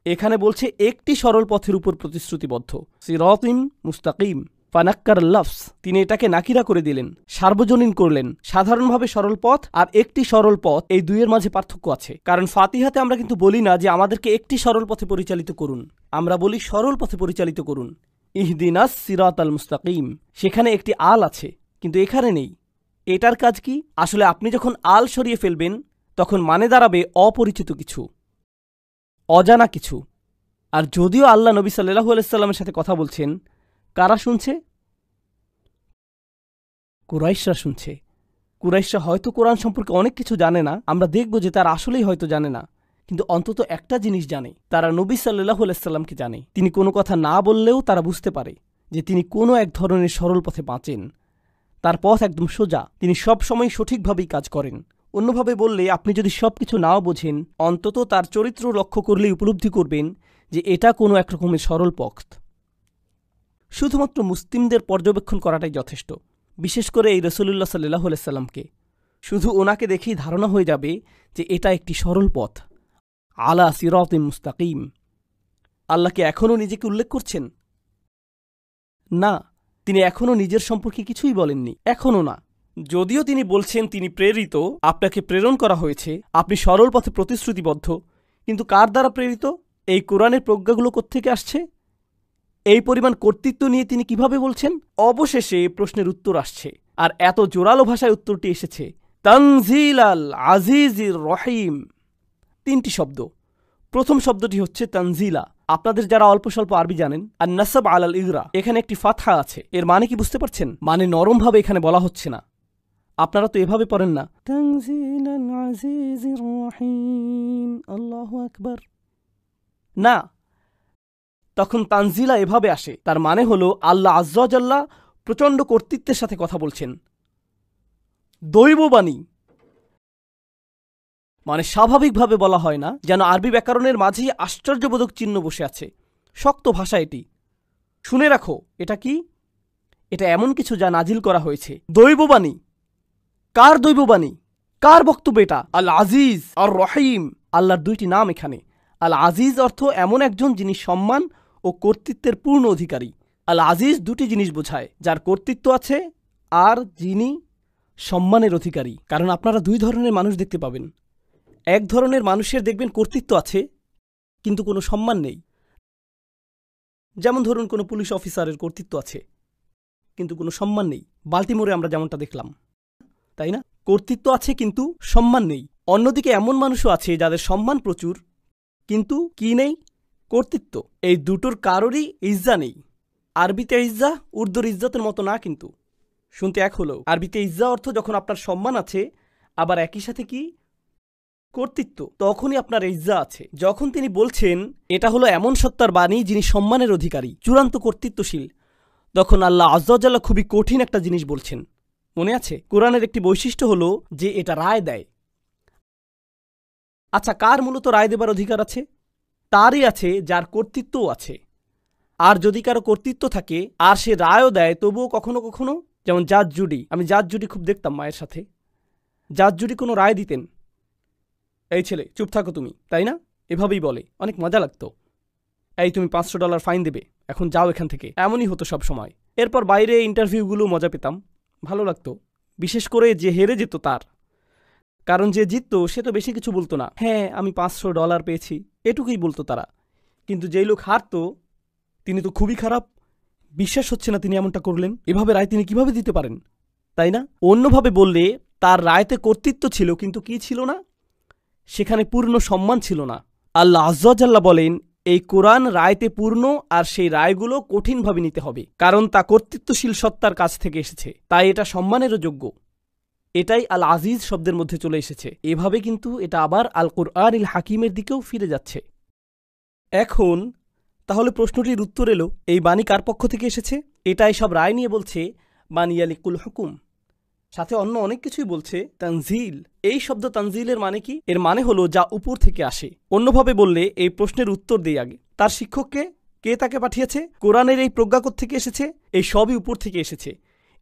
এখানে বলছে একটি সরল পথের উপর প্রতিশ্রুতিবদ্ধ, সিরাতিন মুস্তাকিম। ফানাক্কার লফস, তিনি এটাকে নাকিরা করে দিলেন, সার্বজনীন করলেন। সাধারণভাবে সরল পথ আর একটি সরল পথ, এই দুইয়ের মাঝে পার্থক্য আছে। কারণ ফাতিহাতে আমরা কিন্তু বলি না যে আমাদেরকে একটি সরল পথে পরিচালিত করুন, আমরা বলি সরল পথে পরিচালিত করুন, ইহদিনাস সিরাতাল মুস্তাকিম। সেখানে একটি আল আছে, কিন্তু এখানে নেই। এটার কাজ কি? আসলে আপনি যখন আল সরিয়ে ফেলবেন তখন মানে দাঁড়াবে অপরিচিত কিছু, অজানা কিছু। আর যদিও আল্লাহ নবী সাল্লাল্লাহু আলাইহি সাল্লামের সাথে কথা বলছেন, কারা শুনছে? কুরাইশরা শুনছে। কুরাইশরা হয়তো কোরআন সম্পর্কে অনেক কিছু জানে না, আমরা দেখব যে তারা আসলেই হয়তো জানে না, কিন্তু অন্তত একটা জিনিস জানে, তারা নবী সাল্লাল্লাহু আলাইহি সাল্লামকে জানে। তিনি কোনো কথা না বললেও তারা বুঝতে পারে যে তিনি কোনো এক ধরনের সরল পথে বাঁচেন, তার পথ একদম সোজা, তিনি সব সময় সঠিকভাবেই কাজ করেন। অন্যভাবে বললে, আপনি যদি সব কিছু নাও বোঝেন, অন্তত তার চরিত্র লক্ষ্য করলেই উপলব্ধি করবেন যে এটা কোনো একরকমের সরল পথ। শুধুমাত্র মুসলিমদের পর্যবেক্ষণ করাটাই যথেষ্ট, বিশেষ করে এই রাসূলুল্লাহ সাল্লাল্লাহু আলাইহি সাল্লামকে। শুধু ওনাকে দেখেই ধারণা হয়ে যাবে যে এটা একটি সরল পথ, আলা সিরাতিন মুস্তাকিম। আল্লাহকে এখনও নিজেকে উল্লেখ করছেন? না, তিনি এখনও নিজের সম্পর্কে কিছুই বলেননি, এখনও না। যদিও তিনি বলছেন তিনি প্রেরিত, আপনাকে প্রেরণ করা হয়েছে, আপনি সরল পথে প্রতিশ্রুতিবদ্ধ, কিন্তু কার দ্বারা প্রেরিত? এই কোরআনের প্রজ্ঞাগুলো কোত্থেকে আসছে? এই পরিমাণ কর্তৃত্ব নিয়ে তিনি কিভাবে বলছেন? অবশেষে প্রশ্নের উত্তর আসছে, আর এত জোরালো ভাষায় উত্তরটি এসেছে, তানজিলাল আজিজির রহিম। 3টি শব্দ। প্রথম শব্দটি হচ্ছে তানজিলা। আপনাদের যারা অল্প স্বল্প আরবি জানেন, আর নাসাব আলাল ইগরা, এখানে একটি ফাতহা আছে। এর মানে কি বুঝতে পারছেন? মানে নরমভাবে এখানে বলা হচ্ছে না। আপনারা তো এভাবে পড়েন না, তানজিলাল আজিজির রহিম, আল্লাহু আকবার, না। তখন তানজিলা এভাবে আসে, তার মানে হলো আল্লাহ আজ্জা ওয়া জাল্লা প্রচণ্ড কর্তৃত্বের সাথে কথা বলছেন। দৈববাণী মানে স্বাভাবিকভাবে বলা হয় না, যেন আরবি ব্যাকরণের মাঝেই আশ্চর্যবোধক চিহ্ন বসে আছে। শক্ত ভাষা এটি। শুনে রাখো, এটা কি? এটা এমন কিছু যা নাজিল করা হয়েছে। দৈববাণী। কার দৈববাণী? কার বক্তব্য এটা? আল আজিজ আর রহিম, আল্লাহর 2টি নাম এখানে। আল আজিজ অর্থ এমন একজন যিনি সম্মান ও কর্তৃত্বের পূর্ণ অধিকারী। আল আজিজ 2টি জিনিস বোঝায়, যার কর্তৃত্ব আছে আর যিনি সম্মানের অধিকারী। কারণ আপনারা 2 ধরনের মানুষ দেখতে পাবেন। এক ধরনের মানুষের দেখবেন কর্তৃত্ব আছে কিন্তু কোনো সম্মান নেই। যেমন ধরুন, কোনো পুলিশ অফিসারের কর্তৃত্ব আছে কিন্তু কোনো সম্মান নেই। বাল্টিমোরে আমরা যেমনটা দেখলাম, তাই না? কর্তৃত্ব আছে কিন্তু সম্মান নেই। অন্যদিকে এমন মানুষও আছে যাদের সম্মান প্রচুর কিন্তু কি নেই? কর্তৃত্ব। এই দুটোর কারোরই ইজ্জা নেই। আরবিতে ইজ্জা উর্দুর ইজ্জতের মতো না, কিন্তু শুনতে এক হলো। আরবিতে ইজ্জা অর্থ যখন আপনার সম্মান আছে, আবার একই সাথে কি? কর্তৃত্ব, তখনই আপনার ইজ্জা আছে। যখন তিনি বলছেন এটা হলো এমন সত্তার বাণী যিনি সম্মানের অধিকারী, চূড়ান্ত কর্তৃত্বশীল, তখন আল্লাহ আজ্জা ওয়া জাল্লা খুবই কঠিন একটা জিনিস বলছেন। মনে আছে, কোরআনের একটি বৈশিষ্ট্য হলো যে এটা রায় দেয়। আচ্ছা, কার মূলত রায় দেবার অধিকার আছে? তারই আছে যার কর্তৃত্বও আছে। আর যদি কারো কর্তৃত্ব থাকে আর সে রায়ও দেয়, তবুও কখনো কখনো, যেমন জাজ জুডি, আমি জাজ জুডি খুব দেখতাম মায়ের সাথে। জাজ জুডি কোনো রায় দিতেন, এই ছেলে চুপ থাকো তুমি, তাই না? এভাবেই বলে, অনেক মজা লাগতো। এই তুমি $500 ফাইন দেবে, এখন যাও এখান থেকে, এমনই হতো সব সময়। এরপর বাইরে ইন্টারভিউগুলো মজা পেতাম, ভালো লাগতো। বিশেষ করে যে হেরে যেত তার, কারণ যে জিততো সে তো বেশি কিছু বলতো না, হ্যাঁ আমি $500 পেয়েছি, এটুকুই বলতো তারা। কিন্তু যেই লোক হারতো তিনি তো খুবই খারাপ, বিশ্বাস হচ্ছে না তিনি এমনটা করলেন, এভাবে রায় তিনি কিভাবে দিতে পারেন, তাই না? অন্যভাবে বললে তার রায়তে কর্তৃত্ব ছিল কিন্তু কি ছিল না? সেখানে পূর্ণ সম্মান ছিল না। আল্লাহ আজ্জা ওয়া জাল্লা বলেন এই কোরআন রায়তে পূর্ণ, আর সেই রায়গুলো কঠিনভাবে নিতে হবে, কারণ তা কর্তৃত্বশীল সত্তার কাছ থেকে এসেছে, তাই এটা সম্মানেরও যোগ্য। এটাই আল আজিজ শব্দের মধ্যে চলে এসেছে। এভাবে কিন্তু এটা আবার আল কুরআনিল হাকিমের দিকেও ফিরে যাচ্ছে। এখন তাহলে প্রশ্নটির উত্তর এলো, এই বাণী কার পক্ষ থেকে এসেছে? এটাই সব রায় নিয়ে বলছে মানিয়ালিকুল হুকুম, সাথে অন্য অনেক কিছুই বলছে। তানজিল, এই শব্দ তানজিলের মানে কি? এর মানে হলো যা উপর থেকে আসে। অন্যভাবে বললে এই প্রশ্নের উত্তর দেই আগে, তার শিক্ষককে কে তাকে পাঠিয়েছে? কোরআনের এই প্রজ্ঞা থেকে এসেছে? এই সবই উপর থেকে এসেছে।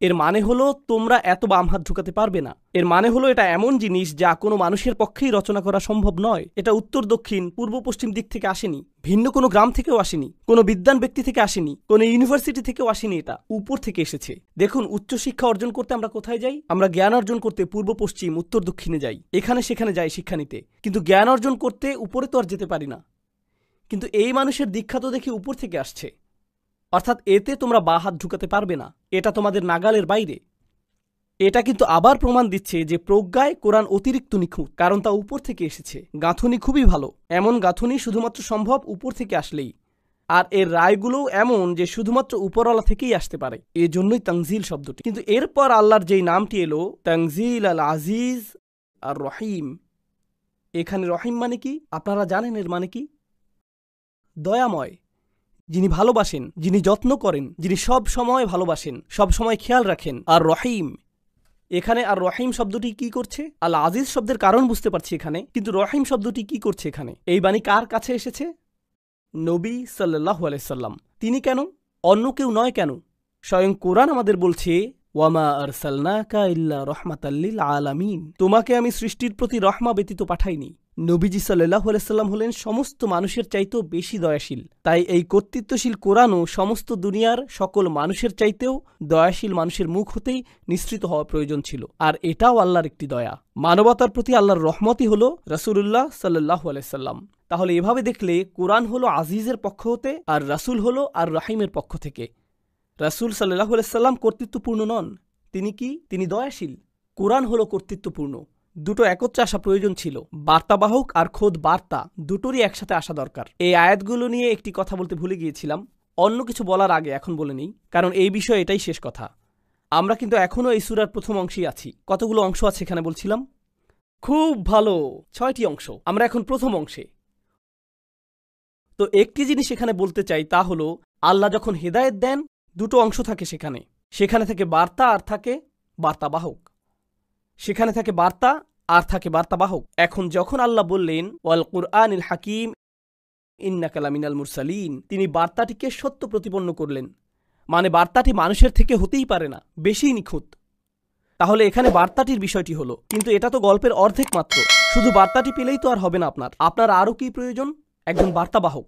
এর মানে হলো তোমরা এত বাম হাত ঢুকাতে পারবে না। এর মানে হলো এটা এমন জিনিস যা কোনো মানুষের পক্ষেই রচনা করা সম্ভব নয়। এটা উত্তর দক্ষিণ পূর্ব পশ্চিম দিক থেকে আসেনি, ভিন্ন কোনো গ্রাম থেকেও আসেনি, কোনো বিদ্বান ব্যক্তি থেকে আসেনি, কোনো ইউনিভার্সিটি থেকেও আসেনি, এটা উপর থেকে এসেছে। দেখুন, উচ্চশিক্ষা অর্জন করতে আমরা কোথায় যাই? আমরা জ্ঞান অর্জন করতে পূর্ব পশ্চিম উত্তর দক্ষিণে যাই, এখানে সেখানে যাই শিক্ষা নিতে, কিন্তু জ্ঞান অর্জন করতে উপরে তো আর যেতে পারি না। কিন্তু এই মানুষের দীক্ষা তো দেখি উপর থেকে আসছে, অর্থাৎ এতে তোমরা বা হাত ঢুকাতে পারবে না, এটা তোমাদের নাগালের বাইরে। এটা কিন্তু আবার প্রমাণ দিচ্ছে যে প্রজ্ঞায় কোরআন অতিরিক্ত নিখুঁত, কারণ তা উপর থেকে এসেছে। গাঁথুনি খুবই ভালো, এমন গাঁথুনি শুধুমাত্র সম্ভব উপর থেকে আসলেই। আর এর রায়গুলোও এমন যে শুধুমাত্র উপরওয়ালা থেকেই আসতে পারে, এজন্যই তানজিল শব্দটি। কিন্তু এরপর আল্লাহর যেই নামটি এলো, তানজিল আল আজিজ আর রহিম, এখানে রহিম মানে কি আপনারা জানেন? এর মানে কি? দয়াময়, যিনি ভালোবাসেন, যিনি যত্ন করেন, যিনি সব সময় ভালোবাসেন, সব সময় খেয়াল রাখেন। আর রহিম, এখানে আর রহিম শব্দটি কি করছে? আল আজিজ শব্দের কারণ বুঝতে পারছি এখানে, কিন্তু রহিম শব্দটি কি করছে এখানে? এই বাণী কার কাছে এসেছে? নবী সাল্লাল্লাহু আলাইহি সাল্লাম। তিনি কেন? অন্য কেউ নয় কেন? স্বয়ং কোরআন আমাদের বলছে, ওয়ামা আরসালনাকা ইল্লা রাহমাতাল লিল আলামিন, তোমাকে আমি সৃষ্টির প্রতি রহমা ব্যতীত পাঠাইনি। নবীজি সাল্লাল্লাহু আলাইহি সাল্লাম হলেন সমস্ত মানুষের চাইতেও বেশি দয়াশীল। তাই এই কর্তৃত্বশীল কোরআনও সমস্ত দুনিয়ার সকল মানুষের চাইতেও দয়াশীল মানুষের মুখ হতেই নিঃসৃত হওয়া প্রয়োজন ছিল। আর এটাও আল্লাহর একটি দয়া। মানবতার প্রতি আল্লাহর রহমতই হলো রাসূলুল্লাহ সাল্লাল্লাহু আলাইহি সাল্লাম। তাহলে এভাবে দেখলে কোরআন হলো আজিজের পক্ষ হতে, আর রাসূল হলো আর রাহিমের পক্ষ থেকে। রাসূল সাল্লাল্লাহু আলাইহি সাল্লাম কর্তৃত্বপূর্ণ নন, তিনি কি? তিনি দয়াশীল। কোরআন হলো কর্তৃত্বপূর্ণ। দুটো একত্রে আসা প্রয়োজন ছিল, বার্তাবাহক আর খোদ বার্তা দুটোরই একসাথে আসা দরকার। এই আয়াতগুলো নিয়ে একটি কথা বলতে ভুলে গিয়েছিলাম, অন্য কিছু বলার আগে এখন বলে নিই, কারণ এই বিষয়ে এটাই শেষ কথা। আমরা কিন্তু এখনও এই সূরার প্রথম অংশেই আছি। কতগুলো অংশ আছে এখানে বলছিলাম? খুব ভালো, 6টি অংশ। আমরা এখন প্রথম অংশে। তো একটি জিনিস এখানে বলতে চাই, তা হলো আল্লাহ যখন হেদায়েত দেন, দুটো অংশ থাকে সেখানে। সেখানে থাকে বার্তা আর থাকে বার্তাবাহক। সেখানে থাকে বার্তা আর থাকে বার্তাবাহক। এখন যখন আল্লাহ বললেন ওয়াল কুরআনিল হাকিম ইন্নাকা লামিনাল মুরসালিন, তিনি বার্তাটিকে সত্য প্রতিপন্ন করলেন। মানে বার্তাটি মানুষের থেকে হতেই পারে না, বেশি নিখুঁত। তাহলে এখানে বার্তাটির বিষয়টি হলো, কিন্তু এটা তো গল্পের অর্ধেক মাত্র। শুধু বার্তাটি পেলেই তো আর হবে না, আপনার আরও কি প্রয়োজন? একজন বার্তাবাহক।